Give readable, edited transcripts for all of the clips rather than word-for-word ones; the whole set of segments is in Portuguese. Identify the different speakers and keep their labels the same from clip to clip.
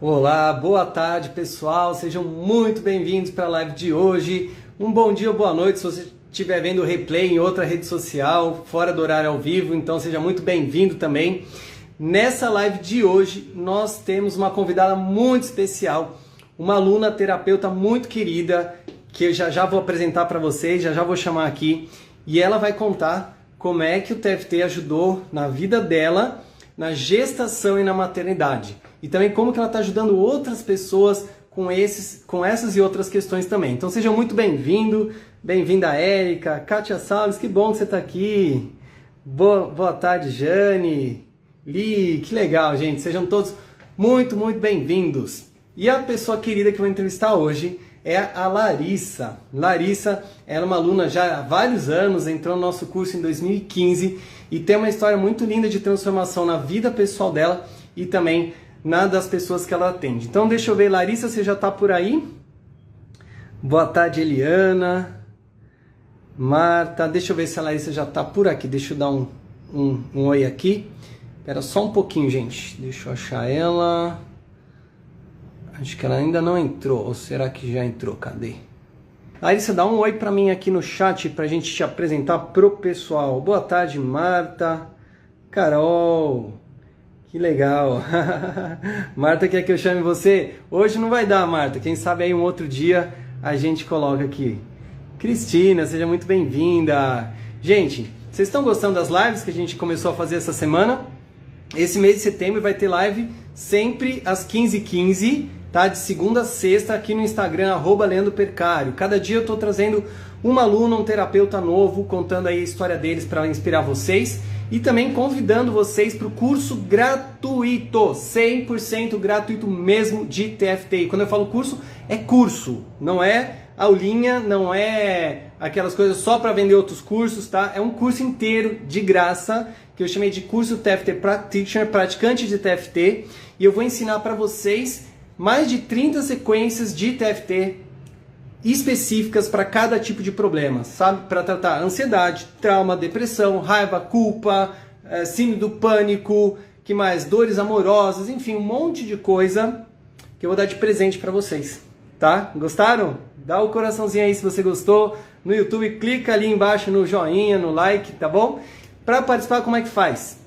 Speaker 1: Olá, boa tarde pessoal, sejam muito bem-vindos para a live de hoje. Um bom dia ou boa noite se você estiver vendo o replay em outra rede social, fora do horário ao vivo, então seja muito bem-vindo também. Nessa live de hoje nós temos uma convidada muito especial, uma aluna terapeuta muito querida, que eu já vou apresentar para vocês, já vou chamar aqui, e ela vai contar como é que o TFT ajudou na vida dela, na gestação e na maternidade. E também como que ela está ajudando outras pessoas com essas e outras questões também. Então sejam muito bem-vindos, bem-vinda Érica, Kátia Salles, que bom que você está aqui. Boa tarde, Jane, Li, que legal, gente. Sejam todos muito bem-vindos. E a pessoa querida que eu vou entrevistar hoje é a Larissa. Larissa, ela é uma aluna já há vários anos, entrou no nosso curso em 2015 e tem uma história muito linda de transformação na vida pessoal dela e também na das pessoas que ela atende. Então deixa eu ver, Larissa, você já está por aí? Boa tarde, Eliana, Marta, deixa eu ver se a Larissa já está por aqui, deixa eu dar um oi aqui. Espera só um pouquinho, gente, deixa eu achar ela. Acho que ela ainda não entrou, ou será que já entrou? Cadê? Larissa, dá um oi para mim aqui no chat para a gente te apresentar pro pessoal. Boa tarde, Marta, Carol. Que legal. Marta quer que eu chame você? Hoje não vai dar, Marta. Quem sabe aí um outro dia a gente coloca aqui. Cristina, seja muito bem-vinda. Gente, vocês estão gostando das lives que a gente começou a fazer essa semana? Esse mês de setembro vai ter live sempre às 15h15, tá? De segunda a sexta aqui no Instagram, @LeandroPercário. Cada dia eu estou trazendo uma aluna, um terapeuta novo, contando aí a história deles para inspirar vocês. E também convidando vocês para o curso gratuito, 100% gratuito mesmo de TFT. E quando eu falo curso, é curso, não é aulinha, não é aquelas coisas só para vender outros cursos, tá? É um curso inteiro de graça, que eu chamei de curso TFT Practitioner, praticante de TFT. E eu vou ensinar para vocês mais de 30 sequências de TFT específicas para cada tipo de problema, sabe? Para tratar ansiedade, trauma, depressão, raiva, culpa, síndrome do pânico, que mais? Dores amorosas, enfim, um monte de coisa que eu vou dar de presente para vocês, tá? Gostaram? Dá o coraçãozinho aí se você gostou. No YouTube, clica ali embaixo no joinha, no like, tá bom? Para participar, como é que faz?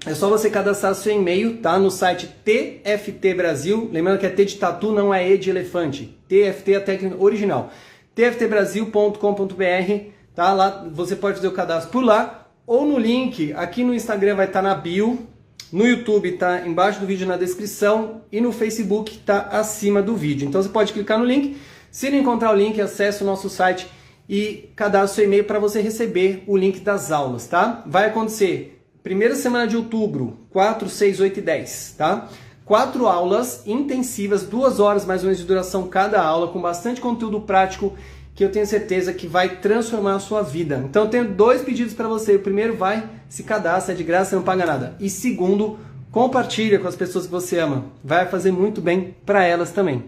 Speaker 1: É só você cadastrar seu e-mail, tá? No site TFT Brasil. Lembrando que é T de tatu, não é E de elefante. TFT é a técnica original. tftbrasil.com.br, tá? Lá você pode fazer o cadastro por lá ou no link. Aqui no Instagram vai estar na bio, no YouTube tá embaixo do vídeo na descrição e no Facebook tá acima do vídeo. Então você pode clicar no link. Se não encontrar o link, acesse o nosso site e cadastre seu e-mail para você receber o link das aulas, tá? Vai acontecer primeira semana de outubro, 4, 6, 8 e 10, tá? 4 aulas intensivas, 2 horas mais ou menos de duração cada aula, com bastante conteúdo prático, que eu tenho certeza que vai transformar a sua vida. Então eu tenho 2 pedidos para você. O primeiro, vai, se cadastra, é de graça, não paga nada. E segundo, compartilha com as pessoas que você ama. Vai fazer muito bem para elas também.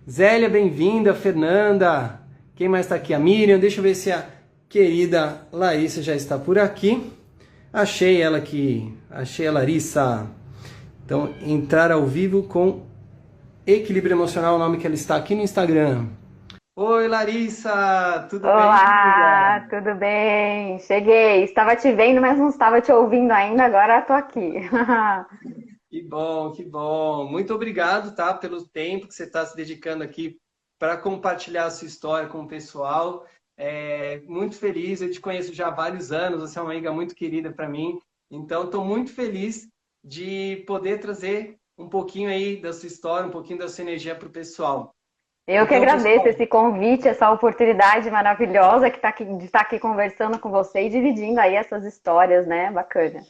Speaker 1: Zélia, bem-vinda. Fernanda, quem mais está aqui? A Miriam, deixa eu ver se a querida Larissa já está por aqui. Achei ela aqui, achei a Larissa. Então, entrar ao vivo com equilíbrio emocional, o nome que ela está aqui no Instagram. Oi, Larissa, tudo bem?
Speaker 2: Olá, tudo bem? Cheguei. Estava te vendo, mas não estava te ouvindo ainda. Agora estou aqui.
Speaker 1: Que bom, que bom. Muito obrigado, tá, pelo tempo que você está se dedicando aqui para compartilhar a sua história com o pessoal. Muito feliz, eu te conheço já há vários anos, você é uma amiga muito querida para mim, então estou muito feliz de poder trazer um pouquinho aí da sua história, um pouquinho da sua energia para o pessoal.
Speaker 2: Eu que
Speaker 1: Então,
Speaker 2: agradeço
Speaker 1: pessoal,
Speaker 2: esse convite, essa oportunidade maravilhosa de estar aqui conversando com você e dividindo aí essas histórias, né? Bacana.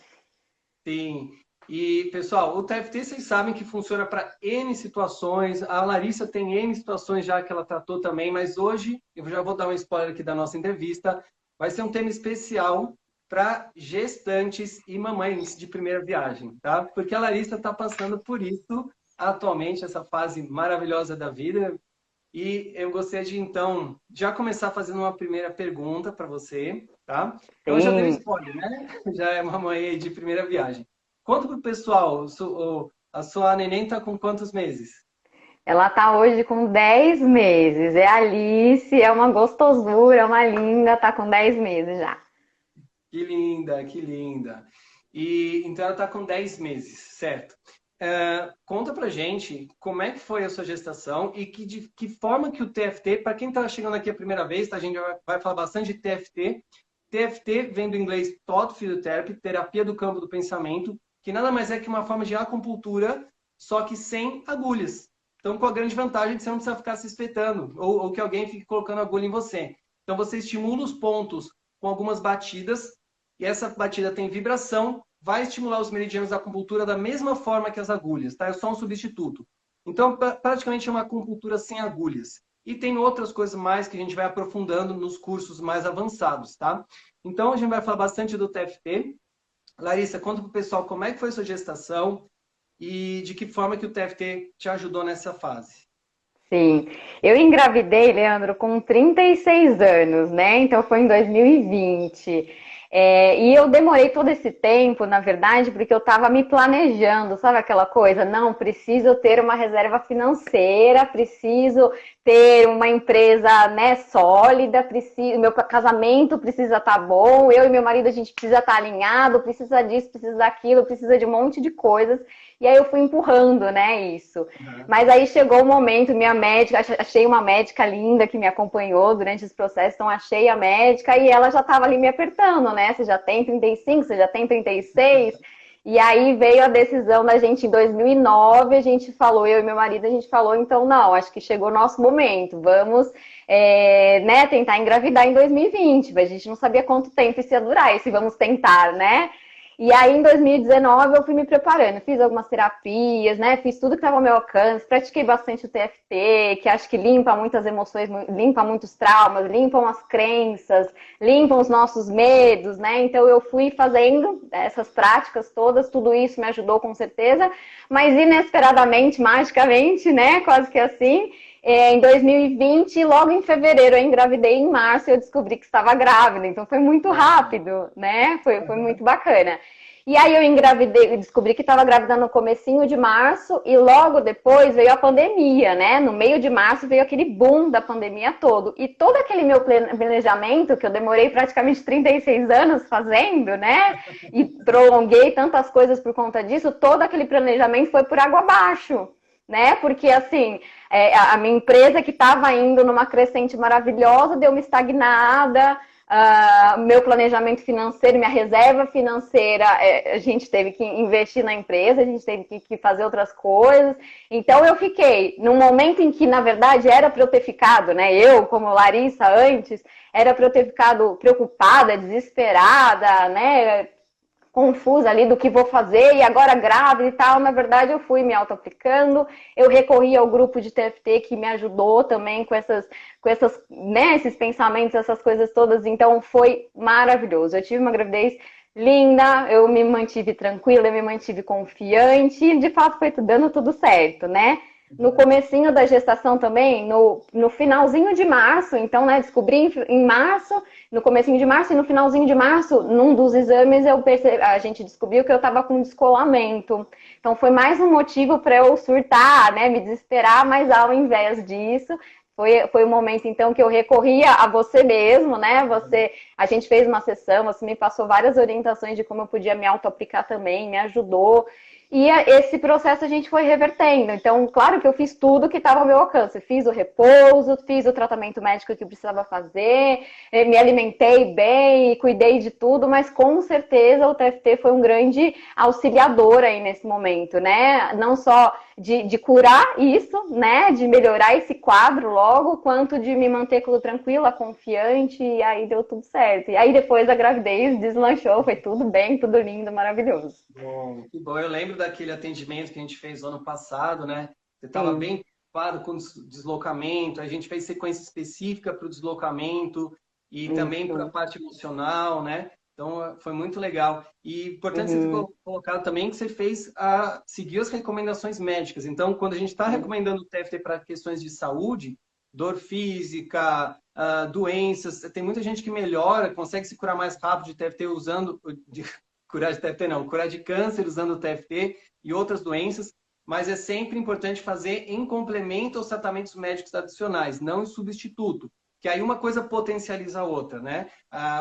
Speaker 1: sim. E, pessoal, o TFT vocês sabem que funciona para N situações. A Larissa tem N situações já que ela tratou também, mas hoje, eu já vou dar um spoiler aqui da nossa entrevista, vai ser um tema especial para gestantes e mamães de primeira viagem, tá? Porque a Larissa está passando por isso atualmente, essa fase maravilhosa da vida. E eu gostaria de, então, já começar fazendo uma primeira pergunta para você, tá? Então, eu já dei um
Speaker 2: Sim.
Speaker 1: spoiler, né? Já é uma mãe aí de primeira viagem. Conta para o pessoal A sua neném está com quantos meses?
Speaker 2: Ela tá hoje com 10 meses. É a Alice, é uma gostosura, é uma linda, tá com 10 meses já.
Speaker 1: Que linda, que linda. E então ela está com 10 meses, certo? Conta pra gente como é que foi a sua gestação e de que forma que o TFT, para quem está chegando aqui a primeira vez, tá? A gente vai falar bastante de TFT. TFT vem do inglês Thought Field Therapy, terapia do campo do pensamento, que nada mais é que uma forma de acupuntura, só que sem agulhas. Então, com a grande vantagem de você não precisar ficar se espetando ou que alguém fique colocando agulha em você. Então, você estimula os pontos com algumas batidas e essa batida tem vibração, vai estimular os meridianos da acupuntura da mesma forma que as agulhas, tá? É só um substituto. Então, praticamente é uma acupuntura sem agulhas. E tem outras coisas mais que a gente vai aprofundando nos cursos mais avançados, tá? Então, a gente vai falar bastante do TFT. Larissa, conta para o pessoal como é que foi sua gestação e de que forma que o TFT te ajudou nessa fase.
Speaker 2: Sim, eu engravidei, Leandro, com 36 anos, né? Então foi em 2020. E eu demorei todo esse tempo, na verdade, porque eu estava me planejando, sabe aquela coisa? Não, preciso ter uma reserva financeira, preciso ter uma empresa, né, sólida, preciso, meu casamento precisa estar bom, eu e meu marido a gente precisa estar alinhado, precisa disso, precisa daquilo, precisa de um monte de coisas. E aí eu fui empurrando, né, isso.
Speaker 1: Uhum.
Speaker 2: Mas aí chegou o momento, minha médica, achei uma médica linda que me acompanhou durante esse processo, então achei a médica e ela já estava ali me apertando, né? Você já tem 35, você já tem 36. E aí veio a decisão da gente em 2009, a gente falou, eu e meu marido, a gente falou, então não, acho que chegou o nosso momento, vamos né, tentar engravidar em 2020. A gente não sabia quanto tempo isso ia durar, e se vamos tentar, né? E aí, em 2019, eu fui me preparando, fiz algumas terapias, né? Fiz tudo que estava ao meu alcance, pratiquei bastante o TFT, que acho que limpa muitas emoções, limpa muitos traumas, limpam as crenças, limpam os nossos medos, né? Então, eu fui fazendo essas práticas todas, tudo isso me ajudou com certeza, mas inesperadamente, magicamente, né? Quase que assim. Em 2020, logo em fevereiro, eu engravidei, em março eu descobri que estava grávida, então foi muito rápido, né? Foi muito bacana. E aí eu engravidei, descobri que estava grávida no comecinho de março e logo depois veio a pandemia, né? No meio de março veio aquele boom da pandemia todo. E todo aquele meu planejamento, que eu demorei praticamente 36 anos fazendo, né? E prolonguei tantas coisas por conta disso, todo aquele planejamento foi por água abaixo, né? Porque assim, a minha empresa que estava indo numa crescente maravilhosa deu uma estagnada, meu planejamento financeiro, minha reserva financeira, a gente teve que investir na empresa, a gente teve que fazer outras coisas. Então eu fiquei num momento em que, na verdade, era para eu ter ficado, né? Eu, como Larissa, antes, era para eu ter ficado preocupada, desesperada, né? Confusa ali do que vou fazer e agora grávida e tal. Na verdade, eu fui me auto-aplicando, eu recorri ao grupo de TFT que me ajudou também com né, esses pensamentos, essas coisas todas. Então, foi maravilhoso. Eu tive uma gravidez linda, eu me mantive tranquila, eu me mantive confiante e, de fato, foi dando tudo certo, né? No comecinho da gestação também, no finalzinho de março, então, né, descobri em março, no comecinho de março e no finalzinho de março, num dos exames, a gente descobriu que eu estava com descolamento. Então, foi mais um motivo para eu surtar, né, me desesperar, mas ao invés disso, foi o momento, então, que eu recorria a você mesmo, né, a gente fez uma sessão, você me passou várias orientações de como eu podia me auto-aplicar também, me ajudou. E esse processo a gente foi revertendo. Então, claro que eu fiz tudo que estava ao meu alcance. Fiz o repouso, fiz o tratamento médico que precisava fazer, me alimentei bem, cuidei de tudo, mas com certeza o TFT foi um grande auxiliador aí nesse momento, né? Não só de curar isso, né? De melhorar esse quadro logo, quanto de me manter tudo tranquila, confiante, e aí deu tudo certo. E aí depois a gravidez deslanchou, foi tudo bem, tudo lindo, maravilhoso.
Speaker 1: Bom, que bom. Eu lembro daquele atendimento que a gente fez no ano passado, né? Você estava
Speaker 2: Sim.
Speaker 1: bem preocupado com o deslocamento, a gente fez sequência específica para o deslocamento e também para a
Speaker 2: Isso.
Speaker 1: parte emocional, né? Então, foi muito legal. E importante você ter
Speaker 2: Uhum.
Speaker 1: colocado também que você fez seguir as recomendações médicas. Então, quando a gente está recomendando o TFT para questões de saúde, dor física, doenças, tem muita gente que melhora, consegue se curar mais rápido de TFT usando, curar de TFT não, curar de câncer usando o TFT e outras doenças. mas é sempre importante fazer em complemento aos tratamentos médicos adicionais, não em substituto, que aí uma coisa potencializa a outra, né?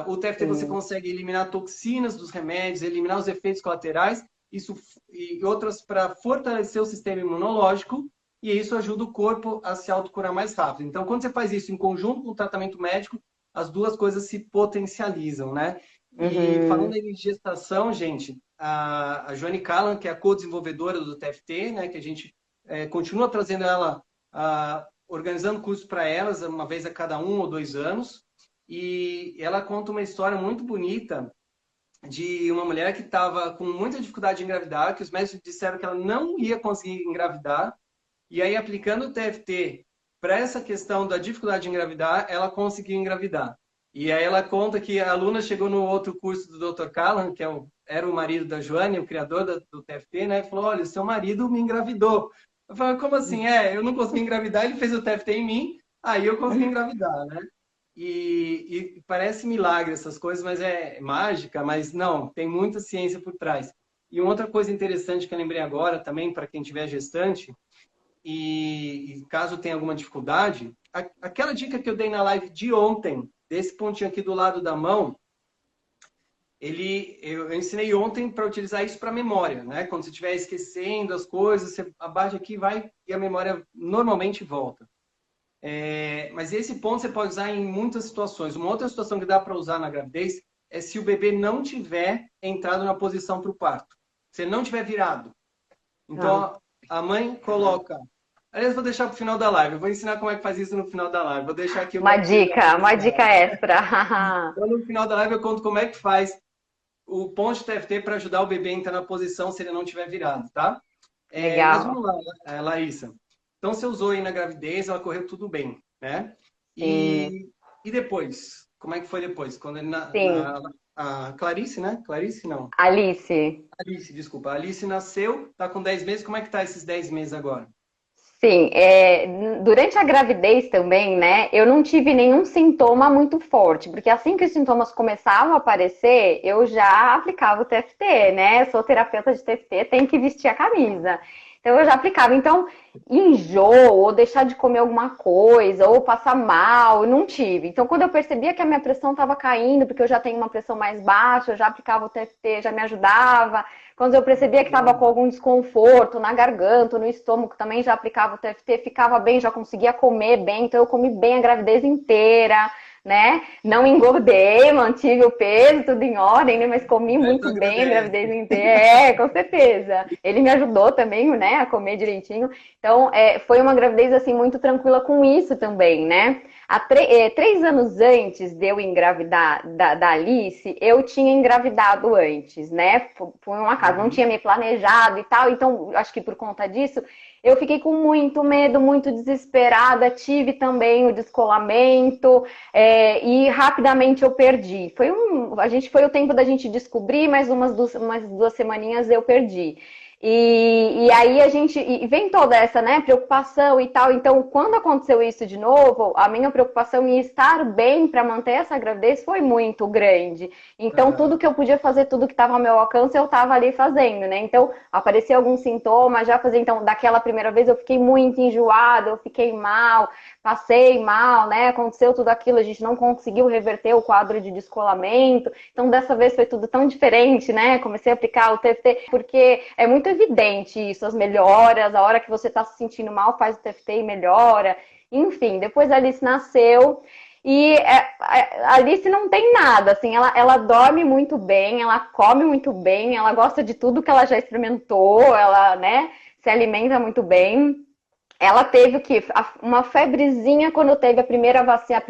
Speaker 1: O TFT você
Speaker 2: Sim.
Speaker 1: consegue eliminar toxinas dos remédios, eliminar os efeitos colaterais, isso e outras para fortalecer o sistema imunológico, e isso ajuda o corpo a se autocurar mais rápido. Então, quando você faz isso em conjunto com o tratamento médico, as duas coisas se potencializam, né? E falando
Speaker 2: Uhum.
Speaker 1: em gestação, gente, a Joane Callan, que é a co-desenvolvedora do TFT, né, que a gente continua trazendo ela, organizando cursos para elas, uma vez a cada 1 ou 2 anos, e ela conta uma história muito bonita de uma mulher que estava com muita dificuldade de engravidar, que os médicos disseram que ela não ia conseguir engravidar, e aí aplicando o TFT para essa questão da dificuldade de engravidar, ela conseguiu engravidar. E aí ela conta que a aluna chegou no outro curso do Dr. Callan, que era o marido da Joane, o criador do TFT, né? E falou, olha, seu marido me engravidou. Eu falei, como assim? Eu não consegui engravidar, ele fez o TFT em mim, aí eu consegui engravidar, né? E parece milagre essas coisas, mas é mágica, mas não, tem muita ciência por trás. E uma outra coisa interessante que eu lembrei agora, também para quem tiver gestante, e caso tenha alguma dificuldade, aquela dica que eu dei na live de ontem, desse pontinho aqui do lado da mão, eu ensinei ontem para utilizar isso para memória, né? Quando você estiver esquecendo as coisas, você abaixa aqui, vai e a memória normalmente volta. Mas esse ponto você pode usar em muitas situações. Uma outra situação que dá para usar na gravidez é se o bebê não tiver entrado na posição para o parto. Se ele não tiver virado.
Speaker 2: Tá.
Speaker 1: Então, a mãe coloca. Aliás, vou deixar para o final da live. Eu vou ensinar como é que faz isso no final da live. Vou deixar aqui o meu
Speaker 2: Uma dica extra.
Speaker 1: Então, no final da live, eu conto como é que faz o ponto TFT para ajudar o bebê a entrar na posição se ele não tiver virado, tá? Mas
Speaker 2: Legal.
Speaker 1: vamos lá, Laísa. Então, você usou aí na gravidez, ela correu tudo bem, né?
Speaker 2: Sim,
Speaker 1: E depois? Como é que foi depois? Quando ele
Speaker 2: sim.
Speaker 1: a Clarice, né? Clarice, não.
Speaker 2: Alice.
Speaker 1: Alice, desculpa. A Alice nasceu, tá com 10 meses. Como é que tá esses 10 meses agora?
Speaker 2: Sim, durante a gravidez também, né, eu não tive nenhum sintoma muito forte, porque assim que os sintomas começavam a aparecer, eu já aplicava o TFT, né? Sou terapeuta de TFT, tem que vestir a camisa. Então eu já aplicava. Então, enjoo, ou deixar de comer alguma coisa, ou passar mal, eu não tive. Então, quando eu percebia que a minha pressão estava caindo, porque eu já tenho uma pressão mais baixa, eu já aplicava o TFT, já me ajudava. Quando eu percebia que estava com algum desconforto na garganta, no estômago, também já aplicava o TFT, ficava bem, já conseguia comer bem, então eu comi bem a gravidez inteira, né? Não engordei, mantive o peso, tudo em ordem, né? Mas comi
Speaker 1: Beto
Speaker 2: muito bem a
Speaker 1: agradece.
Speaker 2: gravidez inteira, com certeza. Ele me ajudou também, né, a comer direitinho. Então, foi uma gravidez, assim, muito tranquila com isso também, né? 3 anos antes de eu engravidar da Alice, eu tinha engravidado antes, né? Foi um acaso, não tinha me planejado e tal, então acho que por conta disso eu fiquei com muito medo, muito desesperada, tive também o descolamento e rapidamente eu perdi. Foi o tempo da gente descobrir, mas umas 2 semaninhas eu perdi. E aí e vem toda essa, né, preocupação e tal. Então, quando aconteceu isso de novo, a minha preocupação em estar bem para manter essa gravidez foi muito grande. Então, tudo
Speaker 1: Aham.
Speaker 2: que eu podia fazer, tudo que estava ao meu alcance, eu estava ali fazendo, né? Então, aparecia algum sintoma, já fazia. Então, daquela primeira vez eu fiquei muito enjoada, eu fiquei mal, passei mal, né? Aconteceu tudo aquilo, a gente não conseguiu reverter o quadro de descolamento. Então, dessa vez foi tudo tão diferente, né? Comecei a aplicar o TFT, porque é muito evidente isso, as melhoras, a hora que você está se sentindo mal, faz o TFT e melhora. Enfim, depois a Alice nasceu. E a Alice não tem nada, assim, ela dorme muito bem, ela come muito bem, ela gosta de tudo que ela já experimentou, ela, né, se alimenta muito bem. Ela teve o quê? Uma febrezinha quando teve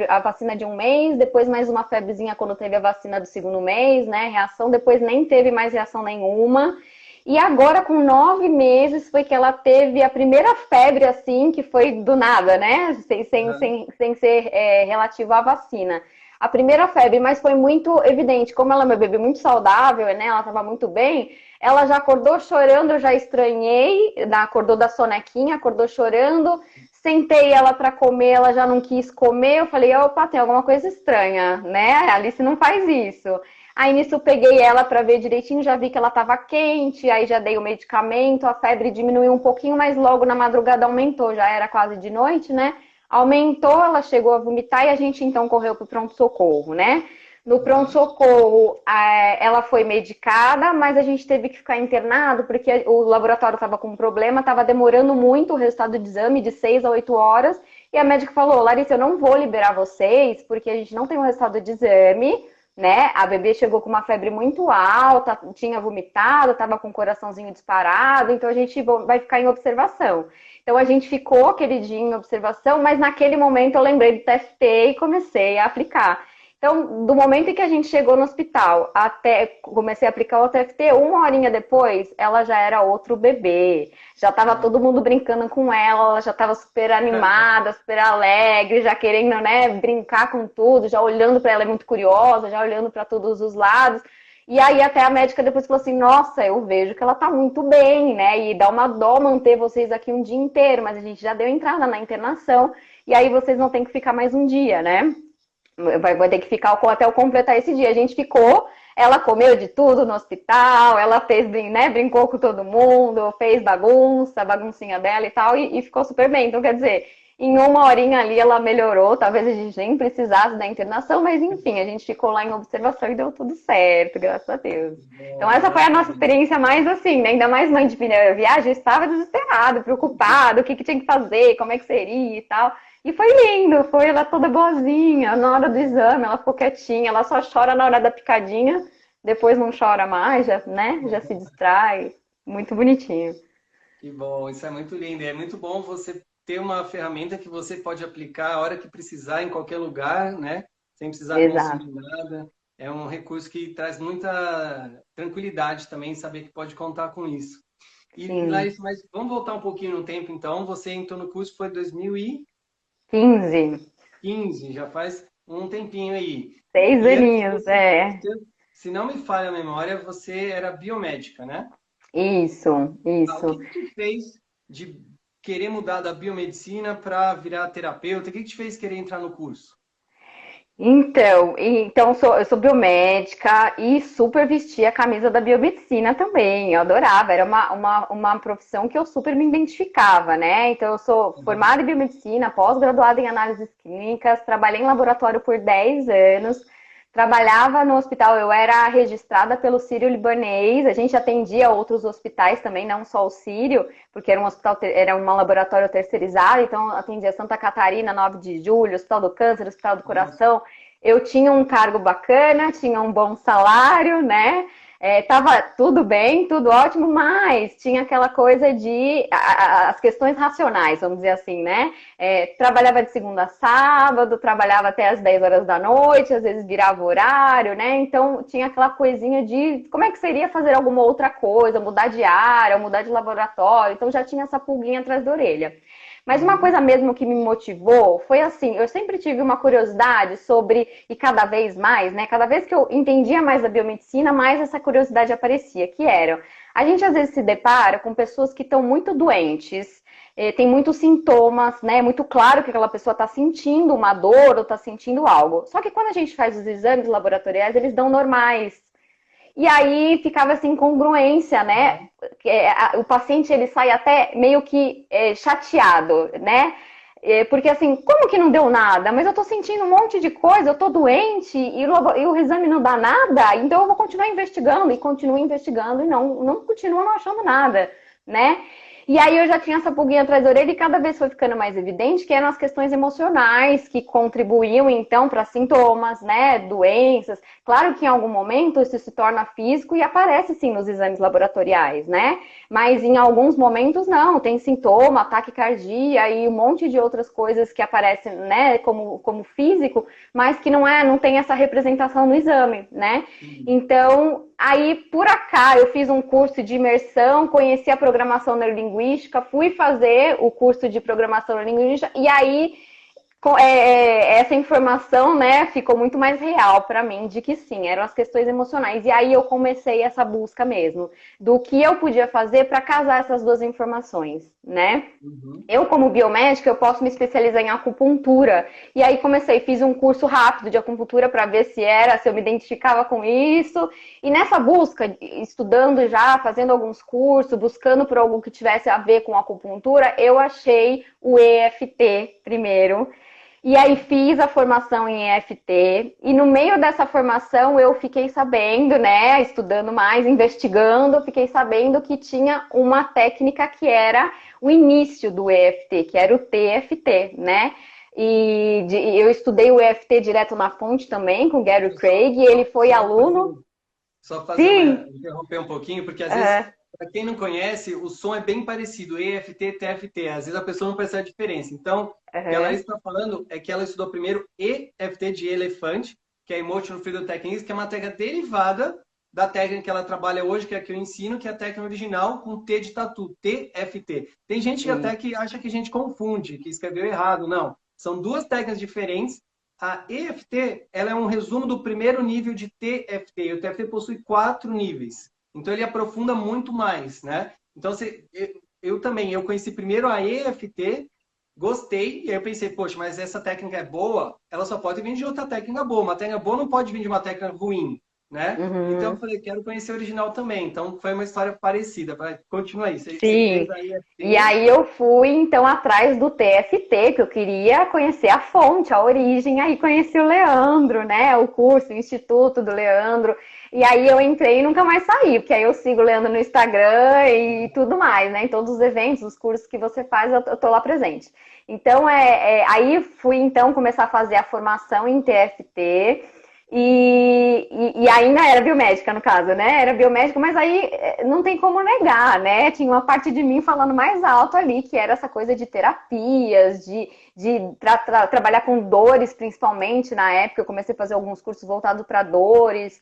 Speaker 2: a vacina de 1 mês, depois mais uma febrezinha quando teve a vacina do segundo mês, né? Reação, depois nem teve mais reação nenhuma. E agora, com 9 meses, foi que ela teve a primeira febre, assim, que foi do nada, né? Sem ser relativo à vacina. A primeira febre, mas foi muito evidente. Como ela é uma bebê muito saudável, né? Ela estava muito bem. Ela já acordou chorando, eu já estranhei. Acordou da sonequinha, acordou chorando. Sentei ela para comer, ela já não quis comer. Eu falei, opa, tem alguma coisa estranha, né? A Alice não faz isso. Aí nisso eu peguei ela para ver direitinho, já vi que ela estava quente, aí já dei o medicamento, a febre diminuiu um pouquinho, mas logo na madrugada aumentou, já era quase de noite, né? Aumentou, ela chegou a vomitar e a gente então correu para o pronto-socorro, né? No pronto-socorro, ela foi medicada, mas a gente teve que ficar internado porque o laboratório estava com um problema, estava demorando muito o resultado do exame, de 6 a 8 horas, e a médica falou, Larissa, eu não vou liberar vocês, porque a gente não tem o resultado de exame, né? A bebê chegou com uma febre muito alta, tinha vomitado, estava com o coraçãozinho disparado, então a gente vai ficar em observação. Então a gente ficou aquele dia em observação, mas naquele momento eu lembrei do TFT e comecei a aplicar. Então, do momento em que a gente chegou no hospital até comecei a aplicar o TFT, uma horinha depois, ela já era outro bebê. Já estava todo mundo brincando com ela já estava super animada, super alegre, já querendo, né, brincar com tudo, já olhando para ela, é muito curiosa, já olhando para todos os lados. E aí até a médica depois falou assim, nossa, eu vejo que ela tá muito bem, né? E dá uma dó manter vocês aqui um dia inteiro, mas a gente já deu entrada na internação, e aí vocês vão ter que ficar mais um dia, né? Vai ter que ficar até eu completar esse dia. A gente ficou, ela comeu de tudo no hospital, ela fez, né, brincou com todo mundo, fez bagunça, baguncinha dela e tal, e ficou super bem. Então, quer dizer, em uma horinha ali ela melhorou, talvez a gente nem precisasse da internação, mas enfim, a gente ficou lá em observação e deu tudo certo, graças a Deus. Então essa foi a nossa experiência mais assim, né? Ainda mais mãe de primeira viagem, eu estava desesperada, preocupada, o que tinha que fazer, como é que seria e tal. E foi lindo, foi ela toda boazinha, na hora do exame ela ficou quietinha, ela só chora na hora da picadinha, depois não chora mais, já, né? Já se distrai, muito bonitinho.
Speaker 1: Que bom, isso é muito lindo. É muito bom você ter uma ferramenta que você pode aplicar a hora que precisar, em qualquer lugar, né? Sem precisar
Speaker 2: Exato.
Speaker 1: consultar nada. É um recurso que traz muita tranquilidade também, saber que pode contar com isso. E,
Speaker 2: Sim.
Speaker 1: Larissa, mas vamos voltar um pouquinho no tempo, então. Você entrou no curso, foi
Speaker 2: 15.
Speaker 1: 2015, já faz um tempinho aí.
Speaker 2: 6
Speaker 1: E antes
Speaker 2: aninhos, é.
Speaker 1: se não me falha a memória, você era biomédica, né?
Speaker 2: Isso,
Speaker 1: Ah, o
Speaker 2: isso.
Speaker 1: que que te fez de querer mudar da biomedicina para virar terapeuta? O que que te fez querer entrar no curso?
Speaker 2: Então eu sou biomédica e super vestia a camisa da biomedicina também. Eu adorava, era uma profissão que eu super me identificava, né? Então eu sou formada em biomedicina, pós-graduada em análises clínicas, trabalhei em laboratório por 10 anos, trabalhava no hospital, eu era registrada pelo Sírio-Libanês, a gente atendia outros hospitais também, não só o Sírio, porque era um hospital, era um laboratório terceirizado, então atendia Santa Catarina, 9 de Julho, Hospital do Câncer, Hospital do
Speaker 1: Nossa.
Speaker 2: Coração. Eu tinha um cargo bacana, tinha um bom salário, né? Tava tudo bem, tudo ótimo, mas tinha aquela coisa de as questões racionais, vamos dizer assim, né? Trabalhava de segunda a sábado, trabalhava até as 10 horas da noite, às vezes virava horário, né? Então tinha aquela coisinha de como é que seria fazer alguma outra coisa, mudar de área, mudar de laboratório. Então já tinha essa pulguinha atrás da orelha. Mas uma
Speaker 1: Uhum.
Speaker 2: coisa mesmo que me motivou foi assim, eu sempre tive uma curiosidade sobre, e cada vez mais, né? Cada vez que eu entendia mais da biomedicina, mais essa curiosidade aparecia, que era, a gente às vezes se depara com pessoas que estão muito doentes, tem muitos sintomas, né? É muito claro que aquela pessoa está sentindo uma dor ou está sentindo algo. Só que quando a gente faz os exames laboratoriais, eles dão normais. E aí ficava assim incongruência, né? O paciente ele sai até meio que chateado, né? Porque assim, como que não deu nada? Mas eu tô sentindo um monte de coisa, eu tô doente e o exame não dá nada, então eu vou continuar investigando e continuo investigando e não continuo não achando nada, né? E aí eu já tinha essa pulguinha atrás da orelha e cada vez foi ficando mais evidente que eram as questões emocionais que contribuíam então para sintomas, né, doenças. Claro que em algum momento isso se torna físico e aparece sim nos exames laboratoriais, né? Mas em alguns momentos não, tem sintoma, ataque cardíaco e um monte de outras coisas que aparecem, né, como físico, mas que não tem essa representação no exame, né?
Speaker 1: Uhum.
Speaker 2: Então, aí, por acaso, eu fiz um curso de imersão, conheci a programação neurolinguística, fui fazer o curso de programação neurolinguística, e aí essa informação, né, ficou muito mais real para mim de que sim, eram as questões emocionais. E aí eu comecei essa busca mesmo do que eu podia fazer para casar essas duas informações, né?
Speaker 1: Uhum.
Speaker 2: Eu, como biomédica, eu posso me especializar em acupuntura. E aí fiz um curso rápido de acupuntura para ver se eu me identificava com isso. E nessa busca, estudando já, fazendo alguns cursos, buscando por algo que tivesse a ver com acupuntura, eu achei o EFT primeiro. E aí fiz a formação em EFT, e no meio dessa formação eu fiquei sabendo, né, estudando mais, investigando, fiquei sabendo que tinha uma técnica que era o início do EFT, que era o TFT, né? Eu estudei o EFT direto na fonte também, com Gary Craig, e ele foi aluno.
Speaker 1: Só fazer
Speaker 2: Sim.
Speaker 1: interromper um pouquinho, porque às vezes, para quem não conhece, o som é bem parecido, EFT, TFT. Às vezes a pessoa não percebe a diferença. Então, o que ela está falando é que ela estudou primeiro EFT de elefante, que é Emotional Freedom Techniques, que é uma técnica derivada da técnica que ela trabalha hoje, que é a que eu ensino, que é a técnica original com T de tatu, TFT. Tem gente que até que acha que a gente confunde, que escreveu errado. Não, são duas técnicas diferentes. A EFT, ela é um resumo do primeiro nível de TFT. O TFT possui 4 níveis. Então, ele aprofunda muito mais, né? Então, eu também, eu conheci primeiro a EFT, gostei, e aí eu pensei, poxa, mas essa técnica é boa, ela só pode vir de outra técnica boa. Uma técnica boa não pode vir de uma técnica ruim, né? Então, eu
Speaker 2: Uhum.
Speaker 1: falei, quero conhecer o original também. Então, foi uma história parecida. Continua aí. Você fez
Speaker 2: Sim.
Speaker 1: a
Speaker 2: E
Speaker 1: EFT.
Speaker 2: aí eu fui então atrás do TFT, que eu queria conhecer a fonte, a origem, aí conheci o Leandro, né? O curso, o Instituto do Leandro. E aí eu entrei e nunca mais saí, porque aí eu sigo o Leandro no Instagram e tudo mais, né? Em todos os eventos, os cursos que você faz, eu tô lá presente. Então, aí fui então começar a fazer a formação em TFT. E ainda era biomédica, no caso, né? Era biomédica, mas aí não tem como negar, né? Tinha uma parte de mim falando mais alto ali, que era essa coisa de terapias, de trabalhar com dores, principalmente na época. Eu comecei a fazer alguns cursos voltados para dores.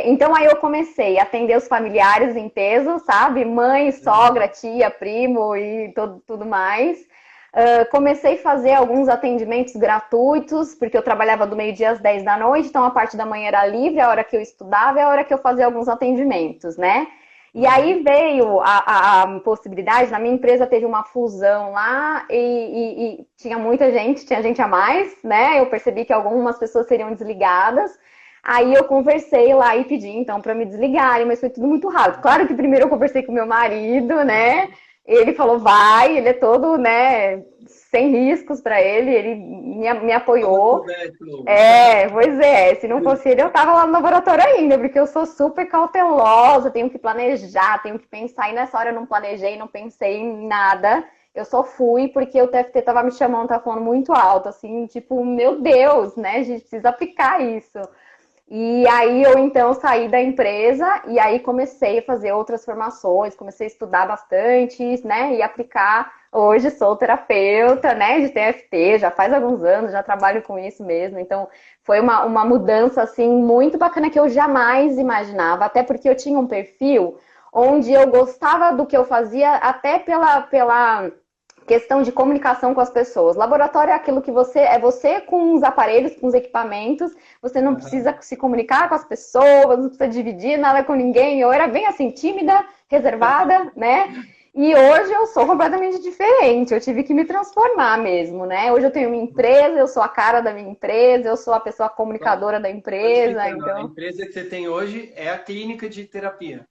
Speaker 2: Então aí eu comecei a atender os familiares em peso, sabe? Mãe, sogra, tia, primo e tudo mais. Comecei a fazer alguns atendimentos gratuitos, porque eu trabalhava do meio-dia às 10 da noite, então a parte da manhã era livre, a hora que eu estudava e a hora que eu fazia alguns atendimentos, né? E aí veio a possibilidade, na minha empresa teve uma fusão lá e tinha muita gente, tinha gente a mais, né? Eu percebi que algumas pessoas seriam desligadas. Aí eu conversei lá e pedi então para me desligarem, mas foi tudo muito rápido. Claro que primeiro eu conversei com meu marido, né? Ele falou, vai, ele é todo, né, sem riscos para ele me apoiou. Pois é, se não fosse ele, eu tava lá no laboratório ainda, porque eu sou super cautelosa, tenho que planejar, tenho que pensar, e nessa hora eu não planejei, não pensei em nada, eu só fui porque o TFT tava me chamando, tava falando muito alto, assim, tipo, meu Deus, né, a gente precisa aplicar isso. E aí eu então saí da empresa e aí comecei a fazer outras formações, comecei a estudar bastante, né? E aplicar. Hoje sou terapeuta, né? De TFT, já faz alguns anos, já trabalho com isso mesmo. Então foi uma mudança assim muito bacana que eu jamais imaginava, até porque eu tinha um perfil onde eu gostava do que eu fazia, até pela questão de comunicação com as pessoas. Laboratório é aquilo que você com os aparelhos, com os equipamentos, você não precisa se comunicar com as pessoas, não precisa dividir nada com ninguém. Eu era bem assim, tímida, reservada, né? E hoje eu sou completamente diferente, eu tive que me transformar mesmo, né? Hoje eu tenho minha empresa, eu sou a cara da minha empresa, eu sou a pessoa comunicadora da empresa,
Speaker 1: A
Speaker 2: então...
Speaker 1: empresa que você tem hoje é a clínica de terapia.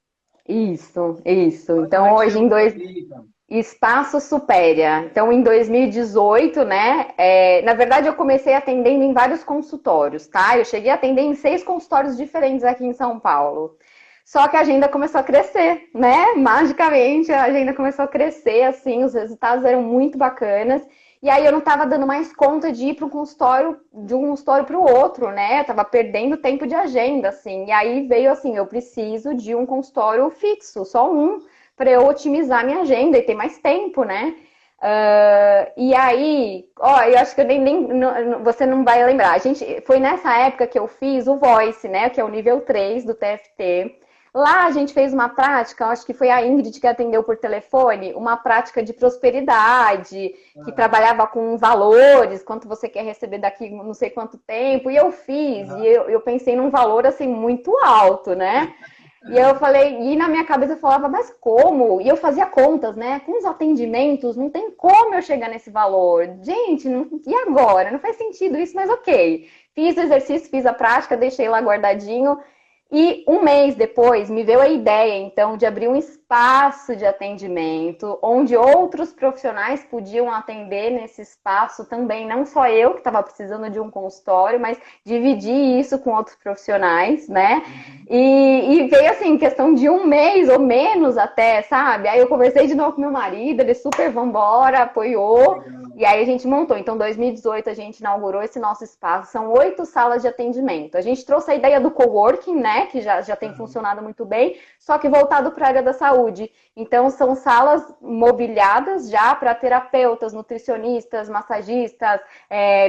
Speaker 2: Isso.
Speaker 1: Como
Speaker 2: Então
Speaker 1: é que
Speaker 2: hoje
Speaker 1: chama
Speaker 2: em
Speaker 1: essa
Speaker 2: dois...
Speaker 1: clínica?
Speaker 2: Espaço Supéria. Então, em 2018, né? Na verdade, eu comecei atendendo em vários consultórios, tá? Eu cheguei a atender em 6 consultórios diferentes aqui em São Paulo. Só que a agenda começou a crescer, né? Magicamente, a agenda começou a crescer, assim, os resultados eram muito bacanas. E aí eu não estava dando mais conta de ir para um consultório, de um consultório para o outro, né? Eu tava perdendo tempo de agenda, assim. E aí veio assim, eu preciso de um consultório fixo, só um para eu otimizar minha agenda e ter mais tempo, né? E aí, ó, eu acho que eu você não vai lembrar. Foi nessa época que eu fiz o Voice, né? Que é o nível 3 do TFT. Lá a gente fez uma prática, acho que foi a Ingrid que atendeu por telefone, uma prática de prosperidade, que trabalhava com valores, quanto você quer receber daqui não sei quanto tempo, e eu fiz, e eu pensei num valor assim muito alto, né? E eu falei, e na minha cabeça eu falava, mas como? E eu fazia contas, né? Com os atendimentos, não tem como eu chegar nesse valor. Gente, e agora? Não faz sentido isso, mas ok. Fiz o exercício, fiz a prática, deixei lá guardadinho. E um mês depois me veio a ideia, então, de abrir um espaço de atendimento, onde outros profissionais podiam atender nesse espaço também, não só eu que estava precisando de um consultório, mas dividir isso com outros profissionais, né? E veio assim, questão de um mês ou menos até, sabe? Aí eu conversei de novo com meu marido, ele super vambora, apoiou. E aí a gente montou. Então, em 2018, a gente inaugurou esse nosso espaço. São 8 salas de atendimento. A gente trouxe a ideia do coworking, né? Que já tem funcionado muito bem, só que voltado para a área da saúde. Então, são salas mobiliadas já para terapeutas, nutricionistas, massagistas,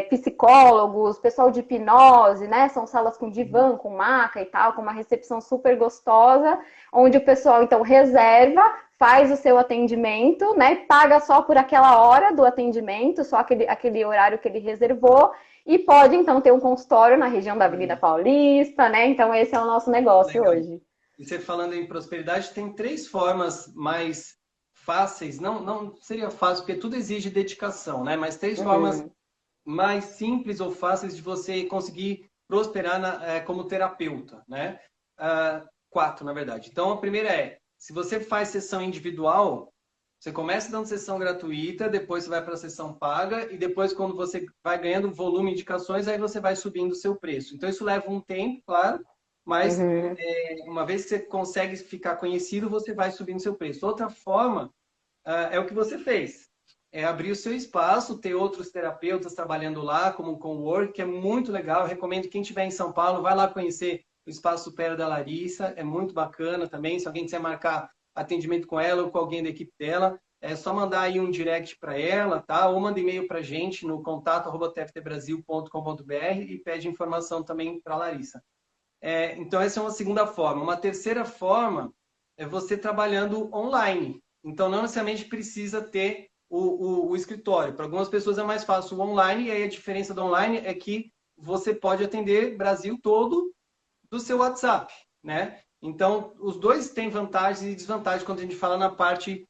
Speaker 2: psicólogos, pessoal de hipnose, né? São salas com divã, com maca e tal, com uma recepção super gostosa, onde o pessoal, então, reserva, faz o seu atendimento, né? Paga só por aquela hora do atendimento, só aquele horário que ele reservou, e pode, então, ter um consultório na região da Avenida Paulista, né? Então, esse é o nosso negócio
Speaker 1: Legal.
Speaker 2: hoje.
Speaker 1: E você falando em prosperidade, tem 3 formas mais fáceis, não seria fácil, porque tudo exige dedicação, né? Mas 3 formas mais simples ou fáceis de você conseguir prosperar como terapeuta, né? 4, na verdade. Então, a primeira se você faz sessão individual, você começa dando sessão gratuita, depois você vai para a sessão paga, e depois, quando você vai ganhando volume de indicações, aí você vai subindo o seu preço. Então, isso leva um tempo, claro, mas uma vez que você consegue ficar conhecido, você vai subindo o seu preço. Outra forma é o que você fez. É abrir o seu espaço, ter outros terapeutas trabalhando lá, como um cowork, que é muito legal. Eu recomendo quem estiver em São Paulo, vai lá conhecer o Espaço Supera da Larissa, é muito bacana também. Se alguém quiser marcar atendimento com ela ou com alguém da equipe dela, é só mandar aí um direct para ela, tá? Ou manda e-mail para a gente no contato@tftbrasil.com.br e pede informação também para a Larissa. Então, essa é uma segunda forma. Uma terceira forma é você trabalhando online. Então, não necessariamente precisa ter o escritório. Para algumas pessoas é mais fácil o online, e aí a diferença do online é que você pode atender Brasil todo do seu WhatsApp, né? Então, os dois têm vantagens e desvantagens quando a gente fala na parte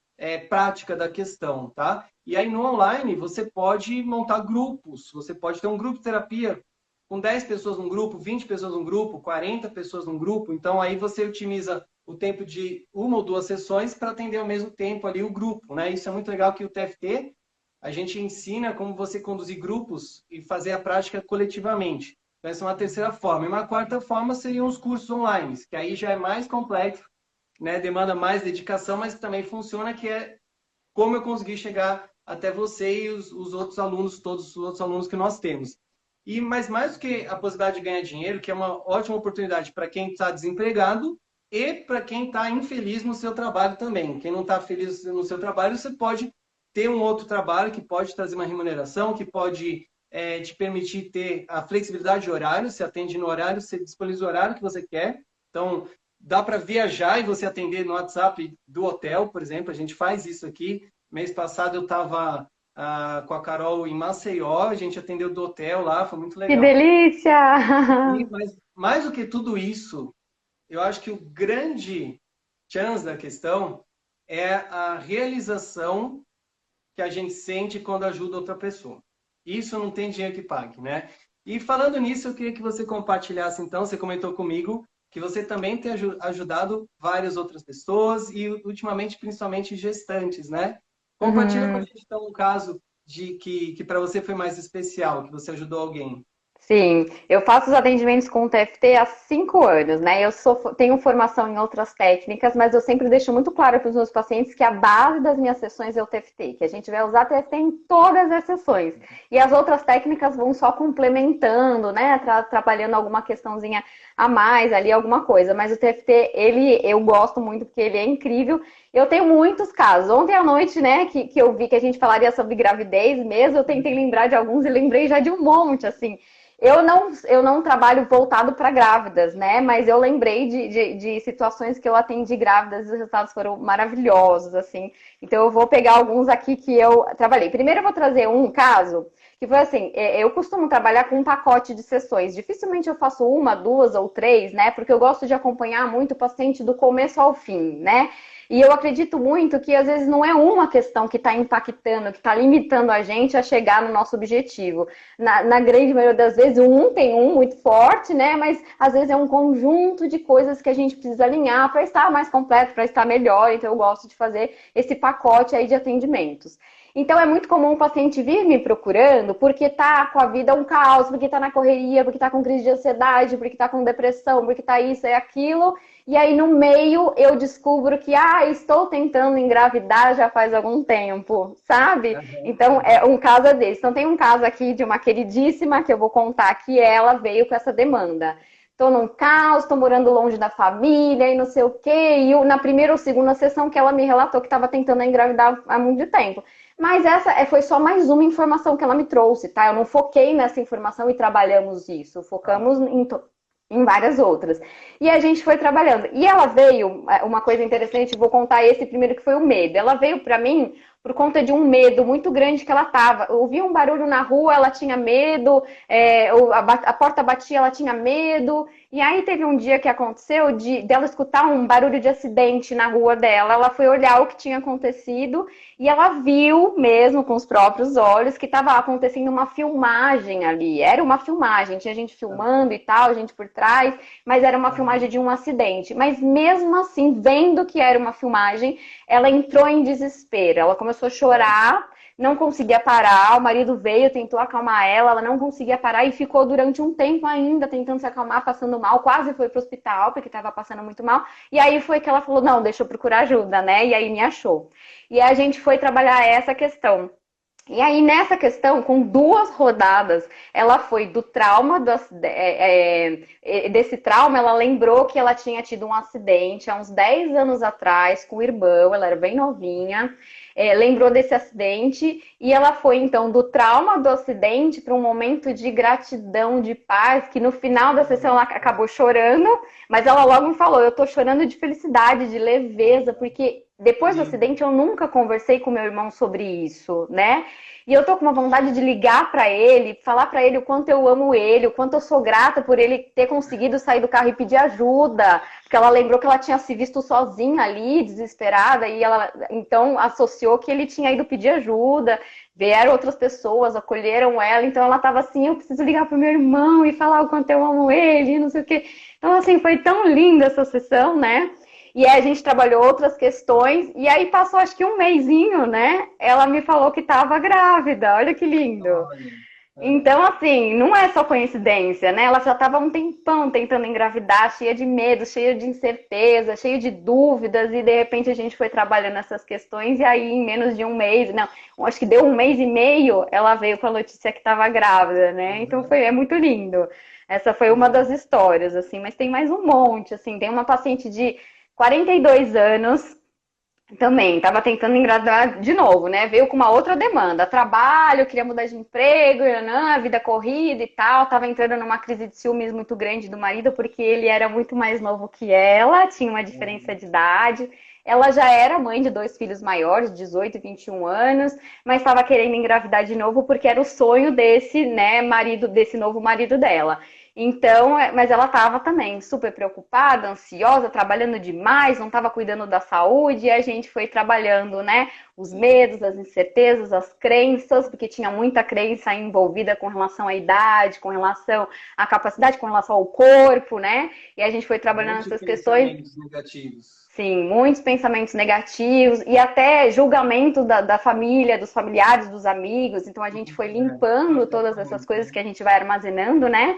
Speaker 1: prática da questão, tá? E aí, no online, você pode montar grupos. Você pode ter um grupo de terapia com 10 pessoas num grupo, 20 pessoas num grupo, 40 pessoas num grupo. Então, aí você otimiza o tempo de 1 ou 2 sessões para atender ao mesmo tempo ali o grupo, né? Isso é muito legal que o TFT, a gente ensina como você conduzir grupos e fazer a prática coletivamente. Então, essa é uma terceira forma. E uma quarta forma seriam os cursos online, que aí já é mais complexo, né? Demanda mais dedicação, mas também funciona, que é como eu consegui chegar até você e os outros alunos, todos os outros alunos que nós temos. Mas mais do que a possibilidade de ganhar dinheiro, que é uma ótima oportunidade para quem está desempregado e para quem está infeliz no seu trabalho também. Quem não está feliz no seu trabalho, você pode ter um outro trabalho que pode trazer uma remuneração, que pode te permitir ter a flexibilidade de horário, você atende no horário, você disponibiliza o horário que você quer. Então, dá para viajar e você atender no WhatsApp do hotel, por exemplo. A gente faz isso aqui. Mês passado eu estava com a Carol em Maceió, a gente atendeu do hotel lá, foi muito legal.
Speaker 2: Que delícia!
Speaker 1: Mas mais do que tudo isso, eu acho que o grande chance da questão é a realização que a gente sente quando ajuda outra pessoa. Isso não tem dinheiro que pague, né? E falando nisso, eu queria que você compartilhasse, então, você comentou comigo que você também tem ajudado várias outras pessoas e, ultimamente, principalmente gestantes, né? Compartilha com a gente, então, um caso de que para você foi mais especial, que você ajudou alguém.
Speaker 2: Sim, eu faço os atendimentos com o TFT há 5 anos, né? Eu tenho formação em outras técnicas, mas eu sempre deixo muito claro para os meus pacientes que a base das minhas sessões é o TFT, que a gente vai usar TFT em todas as sessões. E as outras técnicas vão só complementando, né? Atrapalhando alguma questãozinha a mais ali, alguma coisa. Mas o TFT, eu gosto muito porque ele é incrível. Eu tenho muitos casos. Ontem à noite, né, que eu vi que a gente falaria sobre gravidez mesmo, eu tentei lembrar de alguns e lembrei já de um monte, assim. Eu não trabalho voltado para grávidas, né? Mas eu lembrei de situações que eu atendi grávidas e os resultados foram maravilhosos, assim. Então eu vou pegar alguns aqui que eu trabalhei. Primeiro eu vou trazer um caso que foi assim, eu costumo trabalhar com um pacote de sessões. Dificilmente eu faço uma, duas ou três, né? Porque eu gosto de acompanhar muito o paciente do começo ao fim, né? E eu acredito muito que às vezes não é uma questão que está impactando, que está limitando a gente a chegar no nosso objetivo. Na grande maioria das vezes, tem um muito forte, né? Mas às vezes é um conjunto de coisas que a gente precisa alinhar para estar mais completo, para estar melhor. Então eu gosto de fazer esse pacote aí de atendimentos. Então é muito comum o paciente vir me procurando porque tá com a vida um caos, porque tá na correria, porque tá com crise de ansiedade, porque tá com depressão, porque tá isso e aquilo. E aí no meio eu descubro que estou tentando engravidar já faz algum tempo, sabe? Então é um caso desse. Então tem um caso aqui de uma queridíssima que eu vou contar que ela veio com essa demanda. Tô num caos, tô morando longe da família e não sei o quê. E na primeira ou segunda sessão que ela me relatou que estava tentando engravidar há muito tempo. Mas essa foi só mais uma informação que ela me trouxe, tá? Eu não foquei nessa informação e trabalhamos isso. Focamos em várias outras. E a gente foi trabalhando. E ela veio, uma coisa interessante, vou contar esse primeiro que foi o medo. Ela veio para mim por conta de um medo muito grande que ela tava. Eu ouvia um barulho na rua, ela tinha medo, a porta batia, ela tinha medo. E aí teve um dia que aconteceu dela escutar um barulho de acidente na rua dela. Ela foi olhar o que tinha acontecido e ela viu mesmo com os próprios olhos que estava acontecendo uma filmagem ali. Era uma filmagem, tinha gente filmando e tal, gente por trás, mas era uma filmagem de um acidente. Mas mesmo assim, vendo que era uma filmagem, ela entrou em desespero. Ela começou a chorar, não conseguia parar. O marido veio, tentou acalmar ela não conseguia parar e ficou durante um tempo ainda tentando se acalmar, passando mal. Quase foi para o hospital porque estava passando muito mal. E aí foi que ela falou: não, deixa eu procurar ajuda, né? E aí me achou. E a gente foi trabalhar essa questão. E aí, nessa questão, com 2 rodadas, ela foi do trauma, desse trauma, ela lembrou que ela tinha tido um acidente há uns 10 anos atrás com o irmão, ela era bem novinha, lembrou desse acidente e ela foi, então, do trauma do acidente para um momento de gratidão, de paz, que no final da sessão ela acabou chorando, mas ela logo me falou: eu tô chorando de felicidade, de leveza, porque depois do acidente eu nunca conversei com meu irmão sobre isso, né? E eu tô com uma vontade de ligar para ele, falar para ele o quanto eu amo ele, o quanto eu sou grata por ele ter conseguido sair do carro e pedir ajuda, porque ela lembrou que ela tinha se visto sozinha ali, desesperada, e ela então associou que ele tinha ido pedir ajuda. Vieram outras pessoas, acolheram ela, então ela tava assim: eu preciso ligar pro meu irmão e falar o quanto eu amo ele, não sei o quê. Então, assim, foi tão linda essa sessão, né? E aí a gente trabalhou outras questões, e aí passou acho que um mesinho, né? Ela me falou que estava grávida, olha que lindo. Então, assim, não é só coincidência, né? Ela já estava há um tempão tentando engravidar, cheia de medo, cheia de incerteza, cheia de dúvidas, e de repente a gente foi trabalhando essas questões, e aí em menos de um mês, não, acho que deu um mês e meio, ela veio com a notícia que estava grávida, né? Então é muito lindo. Essa foi uma das histórias, assim, mas tem mais um monte, assim, tem uma paciente de 42 anos, também, estava tentando engravidar de novo, né? Veio com uma outra demanda. Trabalho, queria mudar de emprego, vida corrida e tal. Tava entrando numa crise de ciúmes muito grande do marido, porque ele era muito mais novo que ela, tinha uma diferença de idade. Ela já era mãe de 2 filhos maiores, 18 e 21 anos, mas estava querendo engravidar de novo porque era o sonho desse, né, desse novo marido dela. Então, mas ela estava também super preocupada, ansiosa, trabalhando demais, não estava cuidando da saúde, e a gente foi trabalhando, né, os medos, as incertezas, as crenças, porque tinha muita crença envolvida com relação à idade, com relação à capacidade, com relação ao corpo, né? E a gente foi trabalhando essas questões.
Speaker 1: Pensamentos negativos.
Speaker 2: Sim, muitos pensamentos negativos e até julgamento da família, dos familiares, dos amigos. Então a gente foi limpando todas essas coisas que a gente vai armazenando, né?